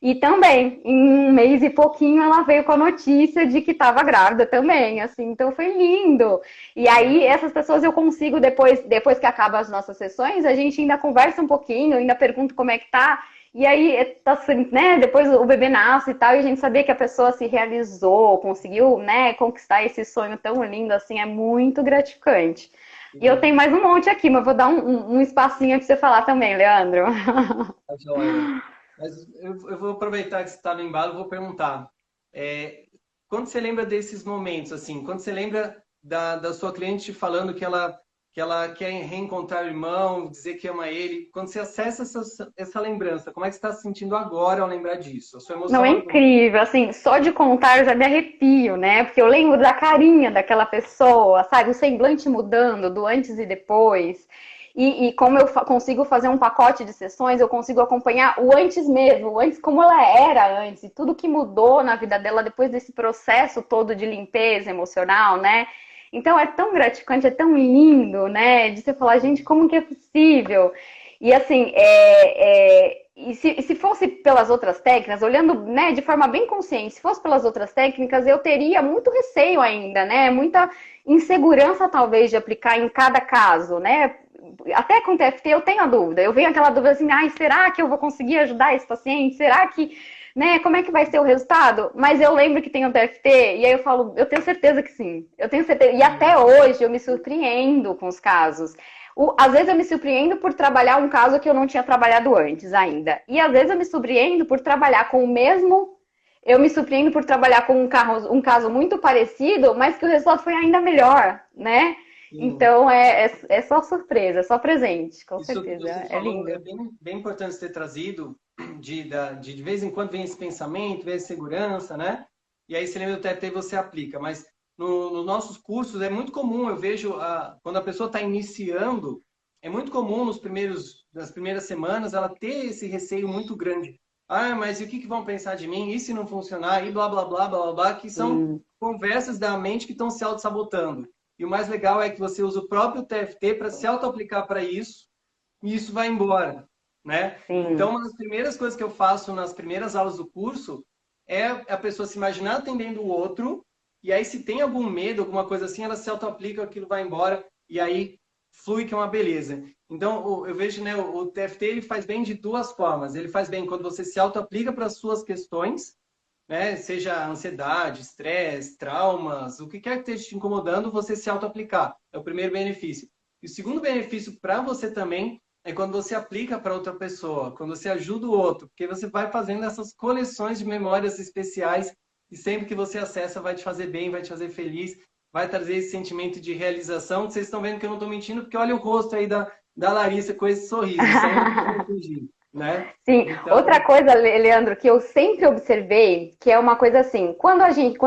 Speaker 2: E também, em um mês e pouquinho, ela veio com a notícia de que estava grávida também, assim, então foi lindo. E aí, essas pessoas eu consigo, depois que acabam as nossas sessões, a gente ainda conversa um pouquinho, ainda pergunta como é que tá. E aí, tá, né, depois o bebê nasce e tal, e a gente sabia que a pessoa se realizou, conseguiu, né, conquistar esse sonho tão lindo, assim, é muito gratificante. E eu tenho mais um monte aqui, mas vou dar um espacinho para você falar também, Leandro.
Speaker 1: Tá joia. Mas eu vou aproveitar que você está no embalo, vou perguntar. É, quando você lembra desses momentos, assim, quando você lembra da sua cliente falando que ela quer reencontrar o irmão, dizer que ama ele, quando você acessa essa lembrança, como é que você está se sentindo agora ao lembrar disso? A sua
Speaker 2: Não,
Speaker 1: emoção
Speaker 2: é
Speaker 1: agora?
Speaker 2: incrível, assim, só de contar eu já me arrepio, né? Porque eu lembro da carinha daquela pessoa, sabe? O semblante mudando do antes e depois. E como eu consigo fazer um pacote de sessões, eu consigo acompanhar o antes mesmo, o antes como ela era antes, e tudo que mudou na vida dela depois desse processo todo de limpeza emocional, né? Então é tão gratificante, é tão lindo, né? De você falar, gente, como que é possível? E assim, e se fosse pelas outras técnicas, olhando, né, de forma bem consciente, se fosse pelas outras técnicas, eu teria muito receio ainda, né? Muita insegurança, talvez, de aplicar em cada caso, né? Até com TFT eu tenho a dúvida. Eu venho aquela dúvida assim, ai, será que eu vou conseguir ajudar esse paciente? Será que, né, como é que vai ser o resultado? Mas eu lembro que tem o TFT e aí eu falo, eu tenho certeza que sim. Eu tenho certeza. E até hoje eu me surpreendo com os casos. Às vezes eu me surpreendo por trabalhar um caso que eu não tinha trabalhado antes ainda. E às vezes eu me surpreendo por trabalhar com o mesmo. Eu me surpreendo por trabalhar com um caso muito parecido, mas que o resultado foi ainda melhor, né?
Speaker 1: Sim.
Speaker 2: Então é só surpresa, é só presente, com
Speaker 1: Isso que
Speaker 2: certeza.
Speaker 1: você
Speaker 2: É
Speaker 1: falou é
Speaker 2: lindo.
Speaker 1: bem importante você ter trazido, de vez em quando vem esse pensamento, vem essa segurança, né? E aí você lembra do TFT e você aplica. Mas nos nossos cursos é muito comum, eu vejo, quando a pessoa está iniciando, é muito comum nas primeiras semanas ela ter esse receio muito grande. Ah, mas e o que vão pensar de mim? E se não funcionar? E blá, blá, blá, blá, blá, blá, que são
Speaker 2: Hum,
Speaker 1: conversas da mente que estão se auto-sabotando. E o mais legal é que você usa o próprio TFT para se auto-aplicar para isso e isso vai embora, né? Então,
Speaker 2: sim.
Speaker 1: uma das primeiras coisas que eu faço nas primeiras aulas do curso é a pessoa se imaginar atendendo o outro, e aí se tem algum medo, alguma coisa assim, ela se auto-aplica, aquilo vai embora, e aí flui que é uma beleza. Então, eu vejo, né, o TFT ele faz bem de duas formas. Ele faz bem quando você se auto-aplica para as suas questões, né? Seja ansiedade, estresse, traumas, o que quer que esteja te incomodando, você se auto-aplicar. É o primeiro benefício. E o segundo benefício para você também é quando você aplica para outra pessoa, quando você ajuda o outro, porque você vai fazendo essas coleções de memórias especiais e sempre que você acessa vai te fazer bem, vai te fazer feliz, vai trazer esse sentimento de realização. Vocês estão vendo que eu não estou mentindo, porque olha o rosto aí da Larissa com esse sorriso. Isso aí não tem como fugir, né?
Speaker 2: Sim, outra
Speaker 1: Então,
Speaker 2: coisa, Leandro, que eu sempre observei, que é uma coisa assim, quando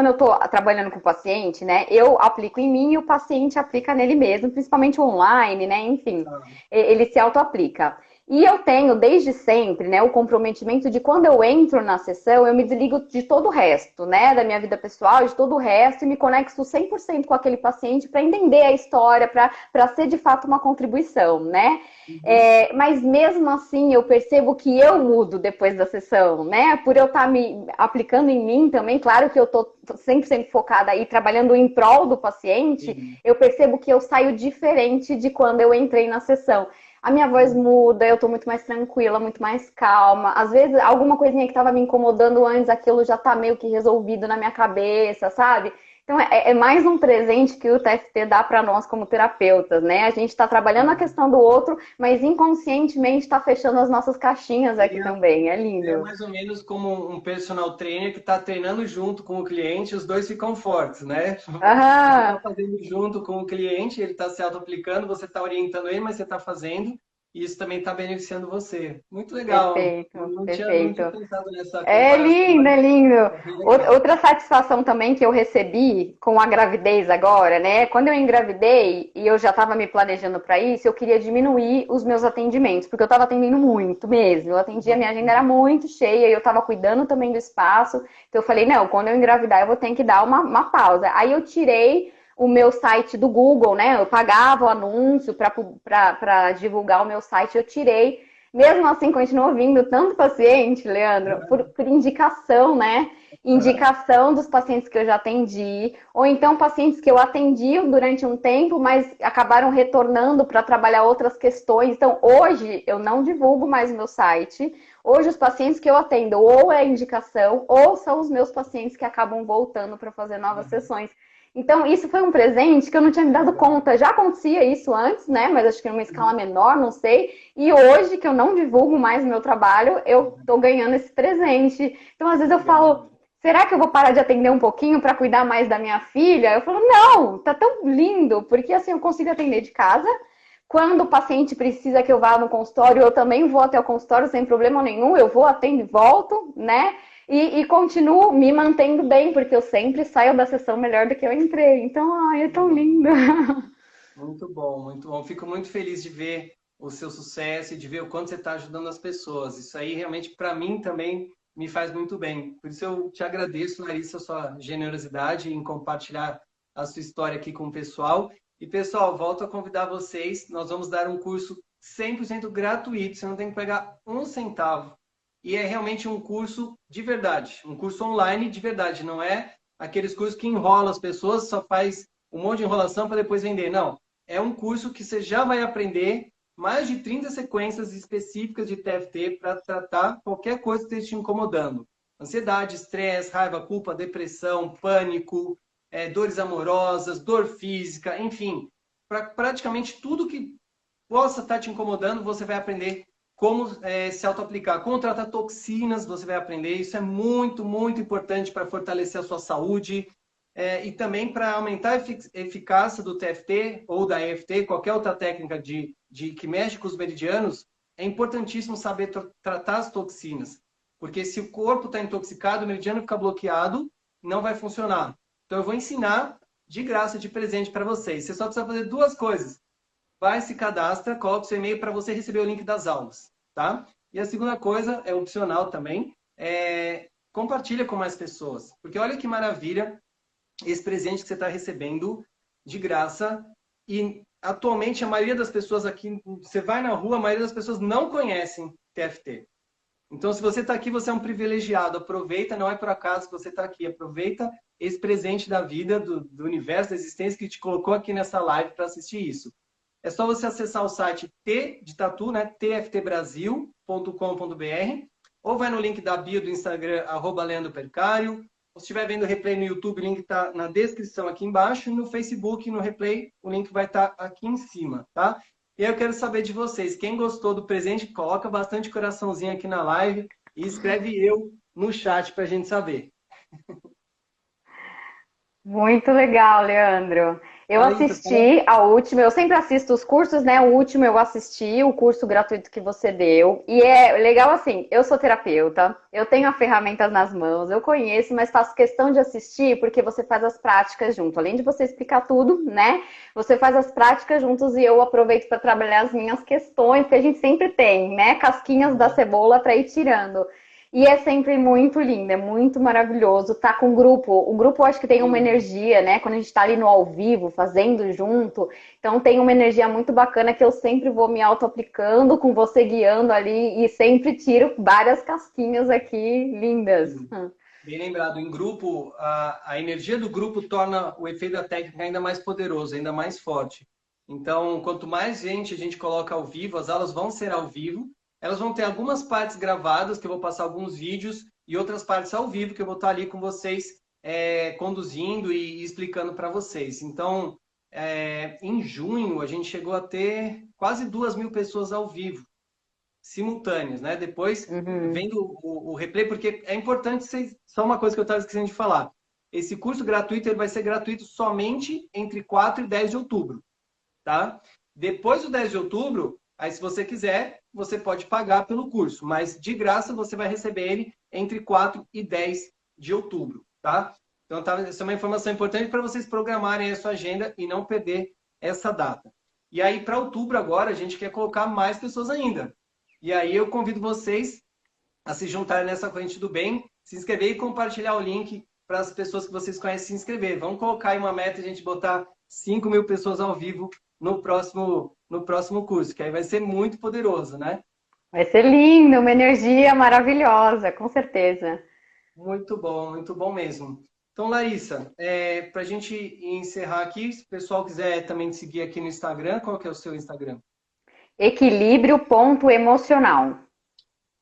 Speaker 2: eu tô trabalhando com o paciente, né, eu aplico em mim e o paciente aplica nele mesmo, principalmente online, né, enfim, ele se auto-aplica. E eu tenho desde sempre, né, o comprometimento de quando eu entro na sessão, eu me desligo de todo o resto, né, da minha vida pessoal, de todo o resto, e me conecto 100% com aquele paciente para entender a história, para ser de fato uma contribuição, né?
Speaker 1: uhum.
Speaker 2: Mas mesmo assim eu percebo que eu mudo depois da sessão, né? Por eu estar me aplicando em mim também, claro que eu estou 100% focada aí trabalhando em prol do paciente,
Speaker 1: Sim.
Speaker 2: eu percebo que eu saio diferente de quando eu entrei na sessão. A minha voz muda, eu tô muito mais tranquila, muito mais calma. Às vezes, alguma coisinha que tava me incomodando antes, aquilo já tá meio que resolvido na minha cabeça, sabe? Então, é mais um presente que o TFT dá para nós como terapeutas, né? A gente está trabalhando a questão do outro, mas inconscientemente está fechando as nossas caixinhas aqui
Speaker 1: Seria,
Speaker 2: também. É
Speaker 1: seria
Speaker 2: lindo.
Speaker 1: mais ou menos como um personal trainer que está treinando junto com o cliente, os dois ficam fortes, né? Você está
Speaker 2: Ah,
Speaker 1: fazendo junto com o cliente, ele está se auto-aplicando, você está orientando ele, mas você está fazendo, e isso também está beneficiando você. Muito legal.
Speaker 2: perfeito,
Speaker 1: Não tinha
Speaker 2: perfeito.
Speaker 1: pensado nessa
Speaker 2: É
Speaker 1: comparação,
Speaker 2: lindo,
Speaker 1: mas
Speaker 2: é lindo.
Speaker 1: é bem legal.
Speaker 2: Outra satisfação também que eu recebi com a gravidez agora, né? Quando eu engravidei e eu já estava me planejando para isso, eu queria diminuir os meus atendimentos, porque eu estava atendendo muito mesmo. Eu atendia, minha agenda era muito cheia e eu estava cuidando também do espaço. Então eu falei, não, quando eu engravidar eu vou ter que dar uma pausa. Aí eu tirei o meu site do Google, né? Eu pagava o anúncio para divulgar o meu site, eu tirei. Mesmo assim, continua vindo tanto paciente, Leandro, por indicação, né? Indicação dos pacientes que eu já atendi, ou então pacientes que eu atendi durante um tempo, mas acabaram retornando para trabalhar outras questões. Então, hoje eu não divulgo mais o meu site. Hoje, os pacientes que eu atendo ou é indicação, ou são os meus pacientes que acabam voltando para fazer novas sessões. Então, isso foi um presente que eu não tinha me dado conta. Já acontecia isso antes, né? Mas acho que numa escala menor, não sei. E hoje, que eu não divulgo mais o meu trabalho, eu tô ganhando esse presente. Então, às vezes eu falo, será que eu vou parar de atender um pouquinho para cuidar mais da minha filha? Eu falo, não, tá tão lindo, porque assim eu consigo atender de casa. Quando o paciente precisa que eu vá no consultório, eu também vou até o consultório sem problema nenhum, eu vou, atendo e volto, né? E continuo me mantendo bem, porque eu sempre saio da sessão melhor do que eu entrei. Então, ai, é tão lindo.
Speaker 1: Muito bom, muito bom. Fico muito feliz de ver o seu sucesso e de ver o quanto você está ajudando as pessoas. Isso aí realmente para mim também me faz muito bem. Por isso eu te agradeço, Larissa, a sua generosidade em compartilhar a sua história aqui com o pessoal. E pessoal, volto a convidar vocês. Nós vamos dar um curso 100% gratuito. Você não tem que pagar um centavo. E é realmente um curso de verdade, um curso online de verdade. Não é aqueles cursos que enrolam as pessoas, só faz um monte de enrolação para depois vender. Não, é um curso que você já vai aprender mais de 30 sequências específicas de TFT para tratar qualquer coisa que esteja te incomodando. Ansiedade, estresse, raiva, culpa, depressão, pânico, dores amorosas, dor física, enfim. Praticamente tudo que possa estar te incomodando, você vai aprender como se auto-aplicar. Como tratar toxinas, você vai aprender. Isso é muito, muito importante para fortalecer a sua saúde, e também para aumentar a eficácia do TFT ou da EFT, qualquer outra técnica que mexe com os meridianos. É importantíssimo saber tratar as toxinas, porque se o corpo está intoxicado, o meridiano fica bloqueado, não vai funcionar. Então eu vou ensinar de graça, de presente para vocês. Você só precisa fazer duas coisas. Vai, se cadastra, coloca o seu e-mail para você receber o link das aulas, tá? E a segunda coisa, é opcional também, compartilha com mais pessoas. Porque olha que maravilha esse presente que você está recebendo de graça. E atualmente a maioria das pessoas aqui, você vai na rua, a maioria das pessoas não conhecem TFT. Então, se você está aqui, você é um privilegiado. Aproveita, não é por acaso que você está aqui. Aproveita esse presente da vida, do universo, da existência que te colocou aqui nessa live para assistir isso. É só você acessar o site T de Tatu, né? tftbrasil.com.br, ou vai no link da bio do Instagram, @leandropercário. Se estiver vendo o replay no YouTube, o link está na descrição aqui embaixo. E no Facebook, no replay, o link vai estar aqui em cima, tá? E aí eu quero saber de vocês. Quem gostou do presente, coloca bastante coraçãozinho aqui na live e escreve eu no chat para a gente saber.
Speaker 2: Muito legal, Leandro. Eu
Speaker 1: Larissa, fala.
Speaker 2: assisti a última, eu sempre assisto os cursos, né? O último eu assisti, o curso gratuito que você deu. E é legal assim, eu sou terapeuta, eu tenho as ferramentas nas mãos, eu conheço, mas faço questão de assistir porque você faz as práticas junto. Além de você explicar tudo, né? Você faz as práticas juntos e eu aproveito para trabalhar as minhas questões, que a gente sempre tem, né? Casquinhas da cebola para ir tirando. E é sempre muito lindo, é muito maravilhoso estar com o grupo. O grupo eu acho que tem uma
Speaker 1: Sim.
Speaker 2: energia, né? Quando a gente está ali no ao vivo, fazendo junto. Então tem uma energia muito bacana que eu sempre vou me auto-aplicando, com você guiando ali, e sempre tiro várias casquinhas aqui lindas.
Speaker 1: Bem lembrado, em grupo, a energia do grupo torna o efeito da técnica ainda mais poderoso, ainda mais forte. Então, quanto mais gente a gente coloca ao vivo, as aulas vão ser ao vivo, elas vão ter algumas partes gravadas, que eu vou passar alguns vídeos, e outras partes ao vivo, que eu vou estar ali com vocês, conduzindo e explicando para vocês. Então, em junho, a gente chegou a ter quase 2.000 pessoas ao vivo simultâneos, né? Depois,
Speaker 2: Uhum.
Speaker 1: vendo o replay, porque é importante, só uma coisa que eu estava esquecendo de falar. Esse curso gratuito ele vai ser gratuito somente entre 4 e 10 de outubro, tá? Depois do 10 de outubro, aí se você quiser, você pode pagar pelo curso, mas de graça você vai receber ele entre 4 e 10 de outubro, tá? Então, essa é uma informação importante para vocês programarem a sua agenda e não perder essa data. E aí, para outubro agora, a gente quer colocar mais pessoas ainda. E aí eu convido vocês a se juntarem nessa corrente do bem, se inscrever e compartilhar o link para as pessoas que vocês conhecem se inscrever. Vamos colocar aí uma meta, a gente botar 5.000 pessoas ao vivo no próximo curso, que aí vai ser muito poderoso, né?
Speaker 2: Vai ser lindo, uma energia maravilhosa, com certeza.
Speaker 1: Muito bom mesmo. Então, Larissa, para a gente encerrar aqui, se o pessoal quiser também te seguir aqui no Instagram, qual que é o seu Instagram?
Speaker 2: Equilíbrio ponto emocional.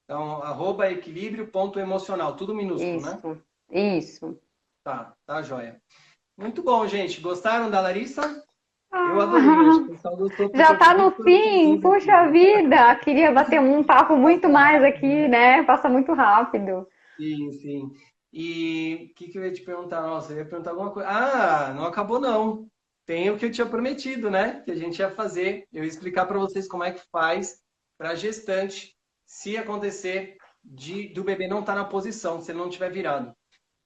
Speaker 1: Então, @equilíbrio.emocional, tudo minúsculo, né?
Speaker 2: Isso, isso.
Speaker 1: Tá, joia. Muito bom, gente. Gostaram da Larissa? Eu adorei, acho
Speaker 2: Ah,
Speaker 1: que o pessoal gostou porque
Speaker 2: já
Speaker 1: eu fui
Speaker 2: tá
Speaker 1: muito
Speaker 2: no fim,
Speaker 1: coraçãozinho aqui.
Speaker 2: puxa vida! Queria bater um papo muito
Speaker 1: Passa
Speaker 2: mais
Speaker 1: rápido,
Speaker 2: aqui,
Speaker 1: né?
Speaker 2: né? Passa muito rápido.
Speaker 1: Sim, sim. E o que eu ia te perguntar? Nossa, eu ia perguntar alguma coisa. Ah, não acabou não. Tem o que eu tinha prometido, né? Que a gente ia fazer. Eu ia explicar para vocês como é que faz para gestante se acontecer do bebê não estar na posição, se ele não tiver virado.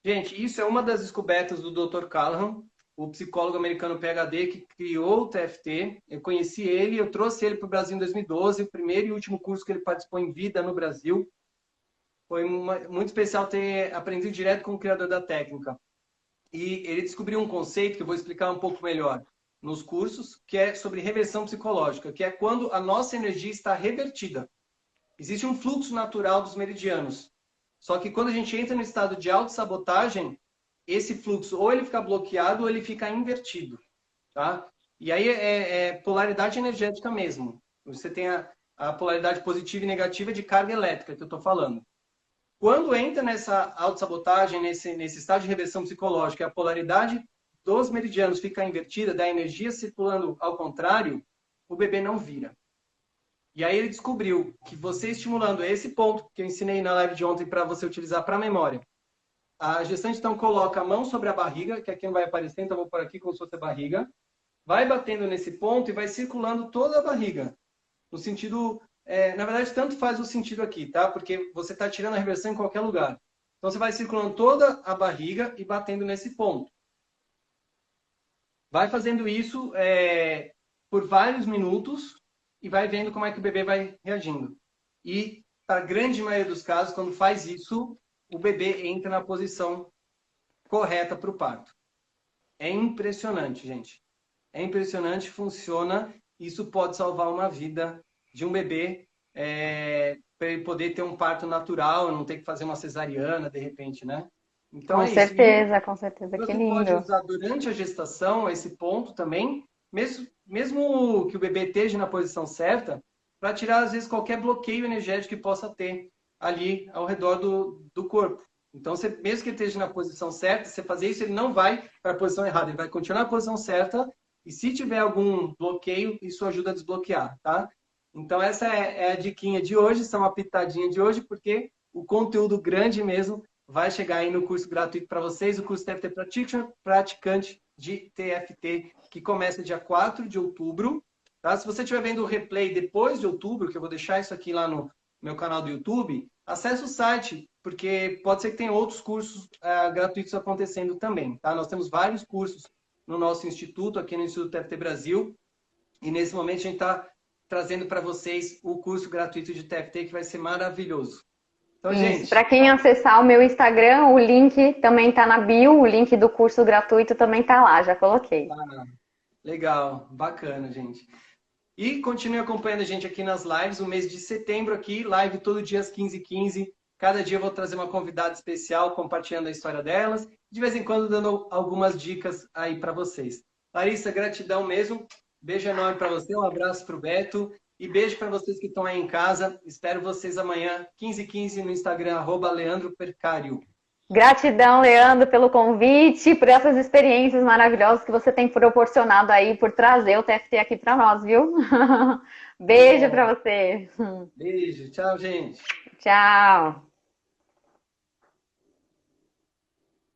Speaker 1: Gente, isso é uma das descobertas do Dr. Callahan, o psicólogo americano PhD que criou o TFT. Eu conheci ele, eu trouxe ele para o Brasil em 2012, o primeiro e último curso que ele participou em vida no Brasil. Foi muito especial ter aprendido direto com o criador da técnica. E ele descobriu um conceito que eu vou explicar um pouco melhor nos cursos, que é sobre reversão psicológica, que é quando a nossa energia está revertida. Existe um fluxo natural dos meridianos. Só que quando a gente entra no estado de autossabotagem, esse fluxo ou ele fica bloqueado ou ele fica invertido, tá? E aí é polaridade energética mesmo. Você tem a polaridade positiva e negativa de carga elétrica que eu estou falando. Quando entra nessa autossabotagem, nesse estado de reversão psicológica, a polaridade dos meridianos fica invertida, da energia circulando ao contrário, o bebê não vira. E aí ele descobriu que você estimulando esse ponto que eu ensinei na live de ontem para você utilizar para a memória. A gestante então coloca a mão sobre a barriga, que aqui não vai aparecer, então eu vou por aqui como se fosse a barriga. Vai batendo nesse ponto e vai circulando toda a barriga. No sentido, na verdade, tanto faz o sentido aqui, tá? Porque você está tirando a reversão em qualquer lugar. Então você vai circulando toda a barriga e batendo nesse ponto. Vai fazendo isso por vários minutos e vai vendo como é que o bebê vai reagindo. E, para a grande maioria dos casos, quando faz isso, o bebê entra na posição correta para o parto. É impressionante, gente. É impressionante, funciona. Isso pode salvar uma vida de um bebê para ele poder ter um parto natural, não ter que fazer uma cesariana, de repente, né? Então é isso. E
Speaker 2: Com certeza, que
Speaker 1: você pode
Speaker 2: lindo.
Speaker 1: usar durante a gestação esse ponto também, mesmo que o bebê esteja na posição certa, para tirar, às vezes, qualquer bloqueio energético que possa ter ali ao redor do corpo. Então, mesmo que ele esteja na posição certa, você fazer isso, ele não vai para a posição errada, ele vai continuar na posição certa, e se tiver algum bloqueio, isso ajuda a desbloquear, tá? Então, essa é a diquinha de hoje, são uma pitadinha de hoje, porque o conteúdo grande mesmo vai chegar aí no curso gratuito para vocês, o curso TFT Praticante de TFT, que começa dia 4 de outubro. Tá? Se você estiver vendo o replay depois de outubro, que eu vou deixar isso aqui lá no meu canal do YouTube, acesse o site, porque pode ser que tenha outros cursos gratuitos acontecendo também. Tá? Nós temos vários cursos no nosso instituto, aqui no Instituto TFT Brasil, e nesse momento a gente está trazendo para vocês o curso gratuito de TFT, que vai ser maravilhoso. Então,
Speaker 2: Isso.
Speaker 1: gente,
Speaker 2: Para quem acessar o meu Instagram, o link também está na bio, o link do curso gratuito também está lá, já coloquei.
Speaker 1: legal, bacana, gente. E continue acompanhando a gente aqui nas lives. O mês de setembro aqui, live todo dia às 15h15. Cada dia eu vou trazer uma convidada especial, compartilhando a história delas. De vez em quando dando algumas dicas aí para vocês. Larissa, gratidão mesmo. Beijo enorme para você, um abraço para o Beto. E beijo para vocês que estão aí em casa. Espero vocês amanhã, 15h15, no Instagram, @LeandroPercario.
Speaker 2: Gratidão, Leandro, pelo convite, por essas experiências maravilhosas que você tem proporcionado aí, por trazer o TFT aqui para nós, viu? Beijo para
Speaker 1: Bom,
Speaker 2: você.
Speaker 1: beijo, tchau, gente.
Speaker 2: Tchau.